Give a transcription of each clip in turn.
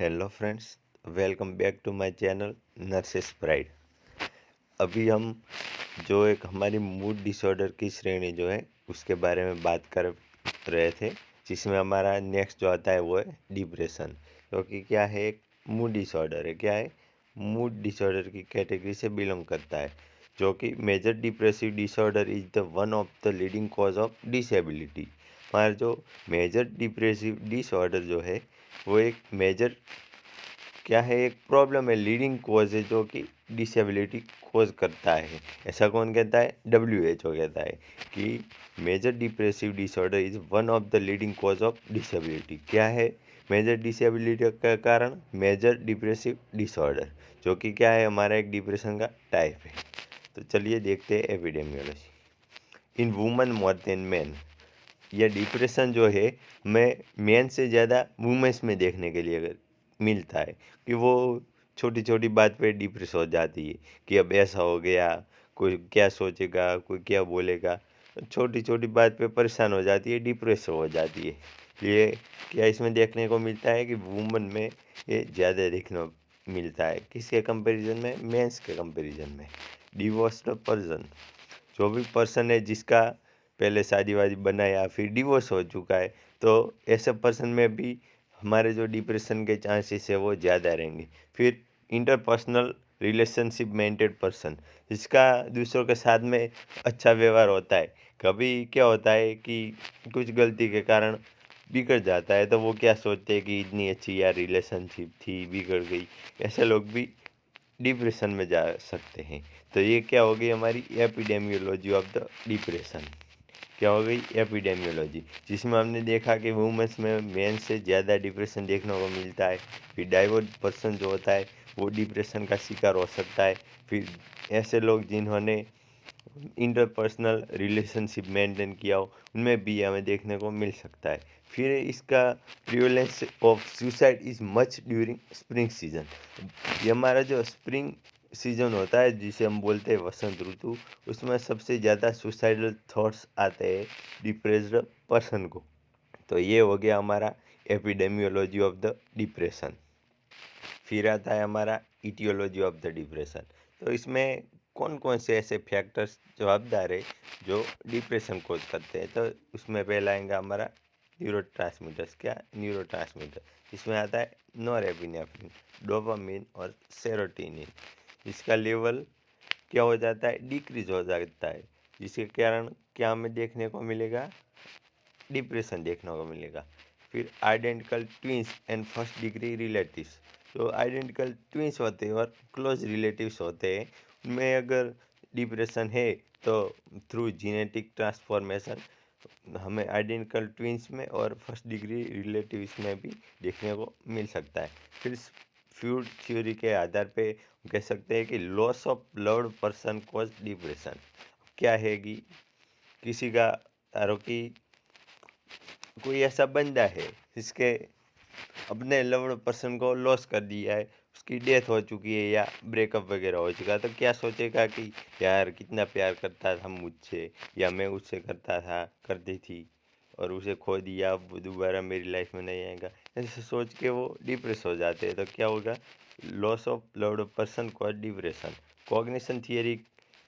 Hello friends, welcome back to my channel Nurses Pride. अभी हम जो एक हमारी मूड डिसऑर्डर की श्रेणी जो है उसके बारे में बात कर रहे थे, जिसमें हमारा नेक्स्ट जो आता है वो है डिप्रेशन। क्योंकि क्या है, एक मूड डिसऑर्डर है। क्या है, मूड डिसऑर्डर की कैटेगरी से बिलोंग करता है, जो कि major depressive disorder is the one of the leading cause of disability. हमारा जो मेजर डिप्रेसिव डिसऑर्डर जो है वो एक मेजर क्या है, एक प्रॉब्लम है, लीडिंग कॉज है जो कि डिसेबिलिटी कॉज करता है। ऐसा कौन कहता है? WHO कहता है कि major depressive disorder is one of the leading cause of disability. क्या है मेजर डिसेबिलिटी का कारण? मेजर डिप्रेसिव डिसऑर्डर, जो कि क्या है, हमारा एक डिप्रेशन का टाइप है। तो चलिए देखते हैं एपिडेमियोलॉजी इन वुमेन मोर देन मैन। यह डिप्रेशन जो है मैं मेन से ज़्यादा वुमेन्स में देखने के लिए अगर मिलता है कि वो छोटी छोटी बात पे डिप्रेस हो जाती है कि अब ऐसा हो गया, कोई क्या सोचेगा, कोई क्या बोलेगा। छोटी छोटी बात पे परेशान हो जाती है, डिप्रेस हो जाती है। ये क्या इसमें देखने को मिलता है कि वुमन में ये ज़्यादा देखने को मिलता है। किसके कंपैरिजन में? मेंस के कंपैरिजन में। डिवोर्स्ड पर्सन, जो भी पर्सन है जिसका पहले शादी वादी बना या फिर डिवोर्स हो चुका है, तो ऐसे पर्सन में भी हमारे जो डिप्रेशन के चांसेस है वो ज़्यादा रहेंगे। फिर इंटरपर्सनल रिलेशनशिप मेंटेन पर्सन, जिसका दूसरों के साथ में अच्छा व्यवहार होता है। कभी क्या होता है कि कुछ गलती के कारण बिगड़ जाता है, तो वो क्या सोचते हैं कि इतनी अच्छी यार रिलेशनशिप थी, बिगड़ गई। ऐसे लोग भी डिप्रेशन में जा सकते हैं। तो ये क्या हो गई हमारी एपिडेमियोलॉजी ऑफ द डिप्रेशन। क्या हो गई? एपिडेमियोलॉजी, जिसमें हमने देखा कि वुमेन्स में मेन से ज़्यादा डिप्रेशन देखने को मिलता है। फिर डाइवर्स पर्सन जो होता है वो डिप्रेशन का शिकार हो सकता है। फिर ऐसे लोग जिन्होंने इंटरपर्सनल रिलेशनशिप मेंटेन किया हो, उनमें भी हमें देखने को मिल सकता है। फिर इसका prevalence of suicide is much during spring season. ये हमारा जो स्प्रिंग सीजन होता है, जिसे हम बोलते हैं वसंत ऋतु, उसमें सबसे ज़्यादा सुसाइडल थॉट्स आते हैं डिप्रेस्ड पर्सन को। तो ये हो गया हमारा एपिडेमियोलॉजी ऑफ द डिप्रेशन। फिर आता है हमारा इटियोलॉजी ऑफ द डिप्रेशन। तो इसमें कौन कौन से ऐसे फैक्टर्स जवाबदार है जो डिप्रेशन कोज करते हैं? तो उसमें पहला आएगा हमारा न्यूरोट्रांसमीटर्स। क्या? न्यूरोट्रांसमीटर। इसमें आता है नॉरएपिनेफ्रिन, डोपामिन और सेरोटोनिन। इसका लेवल क्या हो जाता है? डिक्रीज हो जाता है, जिसके कारण क्या हमें देखने को मिलेगा? डिप्रेशन देखने को मिलेगा। फिर identical twins and first degree relatives, जो आइडेंटिकल ट्विंस होते हैं और क्लोज रिलेटिव्स होते हैं, उनमें अगर डिप्रेशन है तो थ्रू जीनेटिक ट्रांसफॉर्मेशन हमें आइडेंटिकल ट्विंस में और फर्स्ट डिग्री रिलेटिव्स में भी देखने को मिल सकता है। फिर फ्यूड थ्योरी के आधार पे कह सकते हैं कि loss of loved person cause depression. क्या है कि किसी का तारो कि कोई ऐसा बंदा है जिसके अपने लव्ड पर्सन को लॉस कर दिया है, उसकी डेथ हो चुकी है या ब्रेकअप वगैरह हो चुका है, तो क्या सोचेगा कि यार कितना प्यार करता था मुझसे, या मैं उससे करता था, करती थी, और उसे खो दिया, अब वो दोबारा मेरी लाइफ में नहीं आएगा। ऐसे सोच के वो डिप्रेस हो जाते हैं। तो क्या होगा? Loss of loved person cause depression. Cognition theory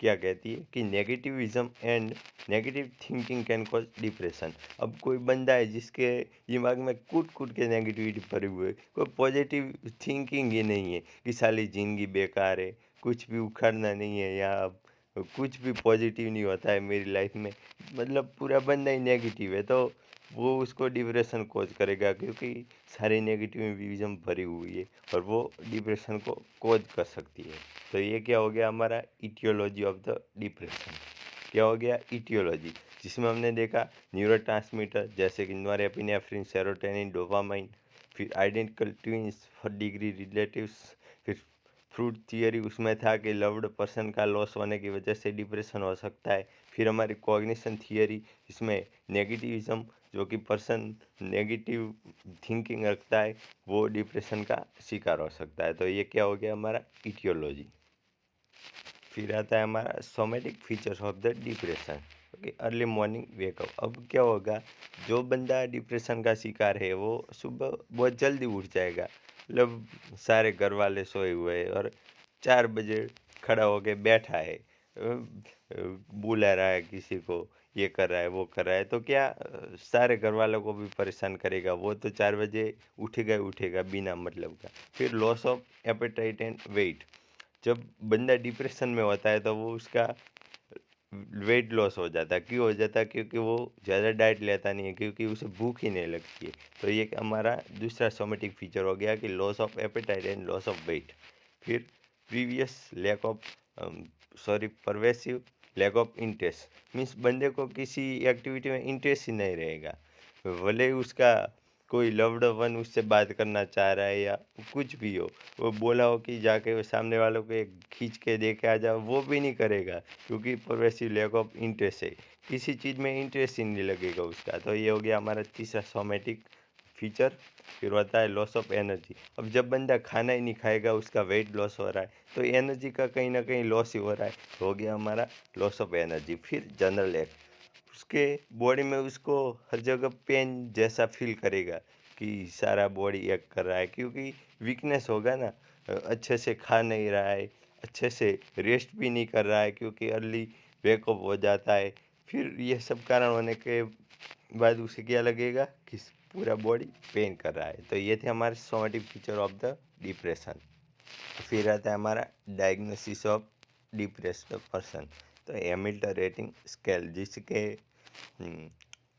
क्या कहती है कि negativism and negative thinking can cause depression. अब कोई बंदा है जिसके दिमाग में कूट कूट के नेगेटिविटी भरी हुई है, कोई पॉजिटिव थिंकिंग ही नहीं है कि साली ज़िंदगी बेकार है, कुछ भी उखाड़ना नहीं है, या अब कुछ भी पॉजिटिव नहीं होता है मेरी लाइफ में, मतलब पूरा बंदा ही नेगेटिव है, तो वो उसको डिप्रेशन कॉज करेगा, क्योंकि सारी नेगेटिविज्म भरी हुई है और वो डिप्रेशन को कॉज कर सकती है। तो ये क्या हो गया हमारा इटियोलॉजी ऑफ द डिप्रेशन। क्या हो गया? इटियोलॉजी, जिसमें हमने देखा न्यूरोट्रांसमीटर जैसे कि नॉरएपिनेफ्रिन, सेरोटोनिन, डोपामाइन। फिर identical twins, first degree relatives. फिर फ्रूट थियरी, उसमें था कि लव्ड पर्सन का लॉस होने की वजह से डिप्रेशन हो सकता है। फिर हमारी कॉग्निशन थियरी, इसमें नेगेटिविज्म, जो कि पर्सन नेगेटिव थिंकिंग रखता है, वो डिप्रेशन का शिकार हो सकता है। तो ये क्या हो गया हमारा इटियोलॉजी। फिर आता है हमारा somatic features of the depression. Okay, early morning wake up. अब क्या होगा, जो बंदा डिप्रेशन का शिकार है वो सुबह बहुत जल्दी उठ जाएगा, मतलब सारे घर वाले सोए हुए हैं और 4 बजे खड़ा होके बैठा है, बुला रहा है किसी को, ये कर रहा है वो कर रहा है, तो क्या सारे घर वालों को भी परेशान करेगा? वो तो 4 बजे उठेगा ही उठेगा बिना मतलब का। फिर loss of appetite and weight. जब बंदा डिप्रेशन में होता है तो वो उसका वेट लॉस हो जाता है। क्यों हो जाता है? क्योंकि वो ज़्यादा डाइट लेता नहीं है, क्योंकि उसे भूख ही नहीं लगती है। तो ये हमारा दूसरा सोमेटिक फीचर हो गया कि loss of appetite and loss of weight. फिर previous lack of pervasive lack of interest, means बंदे को किसी एक्टिविटी में इंटरेस्ट ही नहीं रहेगा, भले ही उसका कोई लव्ड वन उससे बात करना चाह रहा है या कुछ भी हो, वो बोला हो कि जाके वो सामने वालों को एक खींच के दे के आ जाओ, वो भी नहीं करेगा, क्योंकि प्रोग्रेसिव लैक ऑफ इंटरेस्ट है, किसी चीज़ में इंटरेस्ट ही नहीं लगेगा उसका। तो ये हो गया हमारा तीसरा सोमेटिक फीचर। फिर होता है लॉस ऑफ एनर्जी। अब जब बंदा खाना ही नहीं खाएगा, उसका वेट लॉस हो रहा है, तो एनर्जी का कहीं ना कहीं लॉस ही हो रहा है, तो हो गया हमारा लॉस ऑफ एनर्जी। फिर जनरल एक, उसके बॉडी में उसको हर जगह पेन जैसा फील करेगा कि सारा बॉडी एक कर रहा है, क्योंकि वीकनेस होगा ना, अच्छे से खा नहीं रहा है, अच्छे से रेस्ट भी नहीं कर रहा है, क्योंकि अर्ली वेकअप हो जाता है। फिर ये सब कारण होने के बाद उसे क्या लगेगा कि पूरा बॉडी पेन कर रहा है। तो ये थे हमारे somatic feature of the depression. फिर आता है हमारा डायग्नोसिस ऑफ डिप्रेस्ड पर्सन। तो हैमिल्टन रेटिंग स्केल, जिसके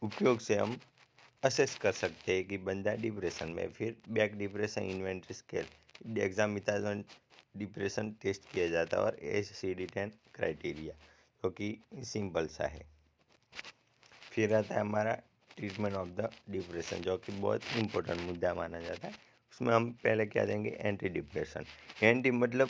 उपयोग से हम असेस कर सकते हैं कि बंदा डिप्रेशन में। फिर Beck depression inventory scale, examination depression test किया जाता है, और ACD-10 क्राइटेरिया, जो कि सिंपल सा है। फिर आता है हमारा ट्रीटमेंट ऑफ द डिप्रेशन, जो कि बहुत इंपॉर्टेंट मुद्दा माना जाता है। उसमें हम पहले क्या देंगे? Anti depression. एंटी मतलब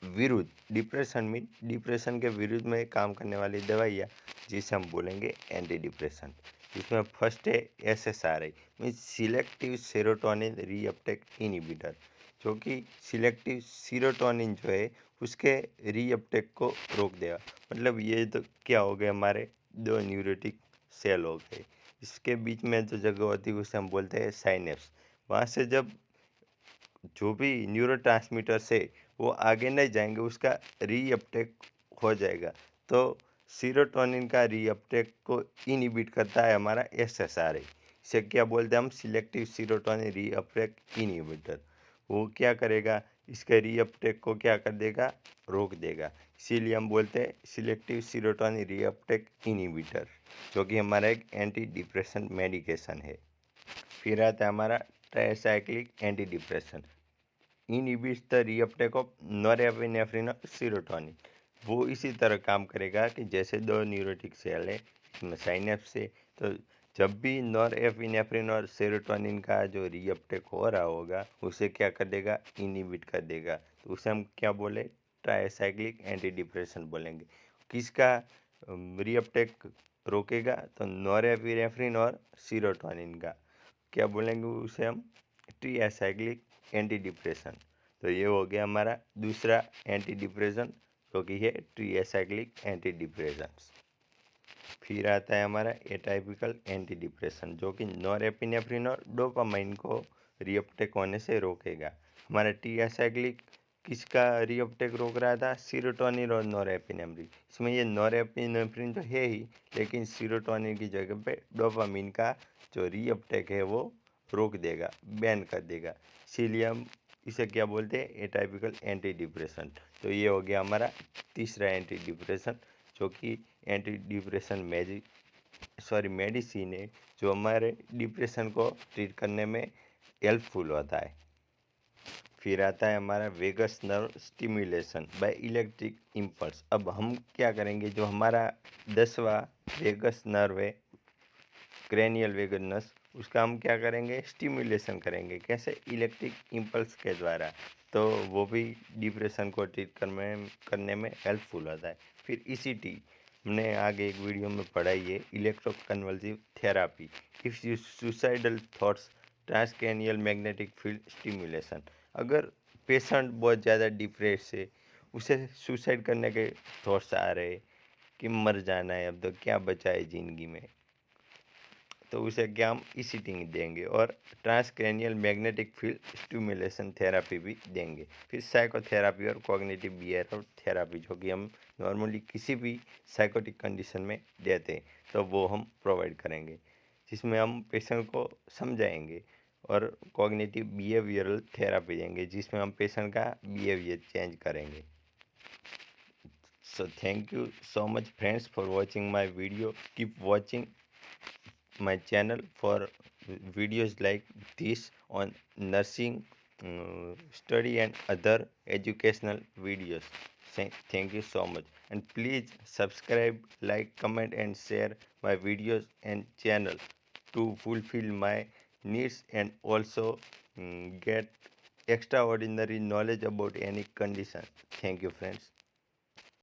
विरुद्ध, डिप्रेशन में डिप्रेशन के विरुद्ध में काम करने वाली दवाइयाँ, जिसे हम बोलेंगे एंटी डिप्रेशन। इसमें फर्स्ट है SSRI, means selective serotonin reuptake inhibitor, जो कि सिलेक्टिव सीरोटोनिन जो है उसके रीअपटेक को रोक देगा। मतलब ये तो क्या हो गए, हमारे दो न्यूरोटिक सेल हो गए, इसके बीच में जो जगह होती है उसे हम बोलते हैं साइनेप्स। वहाँ से जब जो भी न्यूरोट्रांसमीटर से वो आगे नहीं जाएंगे, उसका रीअपटेक हो जाएगा। तो सीरोटोनिन का रीअपटेक को इनहिबिट करता है हमारा SSRI। इसे क्या बोलते हैं हम? Selective serotonin reuptake inhibitor. वो क्या करेगा? इसके रीअपटेक को क्या कर देगा? रोक देगा। इसीलिए हम बोलते हैं सिलेक्टिव सीरोटोनिन रीअपटेक इनहिबिटर, जो कि हमारा एक एंटी डिप्रेशन मेडिकेशन है। फिर आता है हमारा tricyclic anti depression, inhibits the reuptake of norepinephrine और सीरोटोनिन। वो इसी तरह काम करेगा कि जैसे दो न्यूरोटिक सेल है इसमें साइनेप्स से, तो जब भी नॉरएपिनेफ्रिन और सेरोटोनिन का जो रीअपटेक हो रहा होगा, उसे क्या कर देगा? इनहिबिट कर देगा। तो उसे हम क्या बोले? ट्राइसाइक्लिक एंटी डिप्रेशन बोलेंगे। किसका रीअपटेक रोकेगा? तो नॉरएपिनेफ्रिन और सीरोटोनिन का। क्या बोलेंगे उसे हम? Tricyclic anti depression. तो ये हो गया हमारा दूसरा एंटी डिप्रेशन, जो कि है ट्राइसाइक्लिक एंटी डिप्रेशन। फिर आता है हमारा एटाइपिकल एंटी डिप्रेशन, जो कि नॉरएपिनेफ्रिन और डोपामाइन को रीअपटेक होने से रोकेगा। हमारा ट्राइसाइक्लिक किसका रीअपटेक रोक रहा था? सीरोटोनिन और नॉरएपिनेफ्रिन। इसमें ये नॉरएपिनेफ्रिन तो है ही, लेकिन सीरोटोनिन की जगह पे डोपामाइन का जो रीअपटेक है वो रोक देगा, बैन कर देगा। इसीलिए हम इसे क्या बोलते हैं? एटाइपिकल एंटी डिप्रेशन। तो ये हो गया हमारा तीसरा एंटी डिप्रेशन, जो कि एंटी डिप्रेशन मेडिसिन है, जो हमारे डिप्रेशन को ट्रीट करने में हेल्पफुल होता है। फिर आता है हमारा vagus nerve stimulation by electric impulse. अब हम क्या करेंगे? जो हमारा 10वां वेगस नर्व है, क्रेनियल वेगस, उसका हम क्या करेंगे? स्टिमुलेशन करेंगे। कैसे? इलेक्ट्रिक इम्पल्स के द्वारा। तो वो भी डिप्रेशन को ट्रीट करने में हेल्पफुल होता है। फिर ECT हमने आगे एक वीडियो में पढ़ाई है, electroconvulsive therapy if suicidal thoughts transcranial magnetic field stimulation. अगर पेशेंट बहुत ज़्यादा डिप्रेस है, उसे सुसाइड करने के थॉट्स आ रहे कि मर जाना है, अब तो क्या बचा है ज़िंदगी में, तो उसे क्या हम ईसीटी देंगे, और ट्रांसक्रैनियल मैग्नेटिक फील्ड स्टिमुलेशन थेरापी भी देंगे। फिर साइकोथेरापी और कॉग्निटिव बिहेवियर थेरापी, जो कि हम नॉर्मली किसी भी साइकोटिक कंडीशन में देते हैं, तो वो हम प्रोवाइड करेंगे, जिसमें हम पेशेंट को समझाएंगे। और कॉग्निटिव बिहेवियरल थेरापी देंगे, जिसमें हम पेशेंट का बिहेवियर चेंज करेंगे। So thank you so much friends for watching my video. Keep watching my channel for videos like this on nursing, study and other educational videos. Thank you so much, and please subscribe, like, comment and share my videos and channel to fulfill my needs, and also get extraordinary knowledge about any condition. Thank you friends.